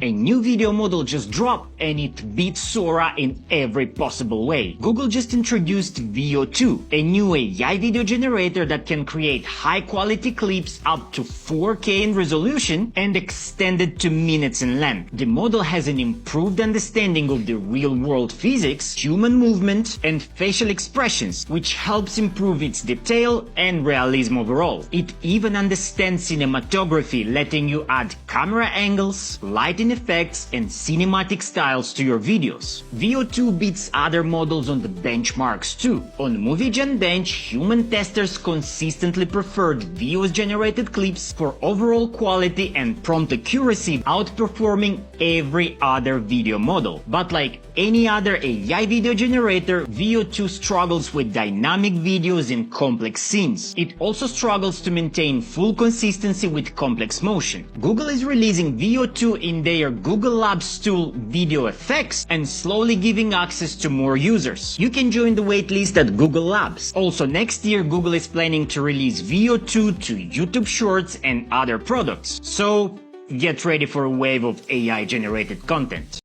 A new video model just dropped and it beats Sora in every possible way. Google just introduced VO2, a new AI video generator that can create high-quality clips up to 4K in resolution and extended to minutes in length. The model has an improved understanding of the real-world physics, human movement, and facial expressions, which helps improve its detail and realism overall. It even understands cinematography, letting you add camera angles, lighting effects, and cinematic styles to your videos. VO2 beats other models on the benchmarks too. On MovieGen Bench, human testers consistently preferred Vio's generated clips for overall quality and prompt accuracy, outperforming every other video model. But like any other AI video generator, VO2 struggles with dynamic videos in complex scenes. It also struggles to maintain full consistency with complex motion. Google is releasing VO2 in their Google Labs tool Video Effects and slowly giving access to more users. You can join the waitlist at Google Labs. Also, next year Google is planning to release VO2 to YouTube Shorts and other products. So get ready for a wave of AI generated content.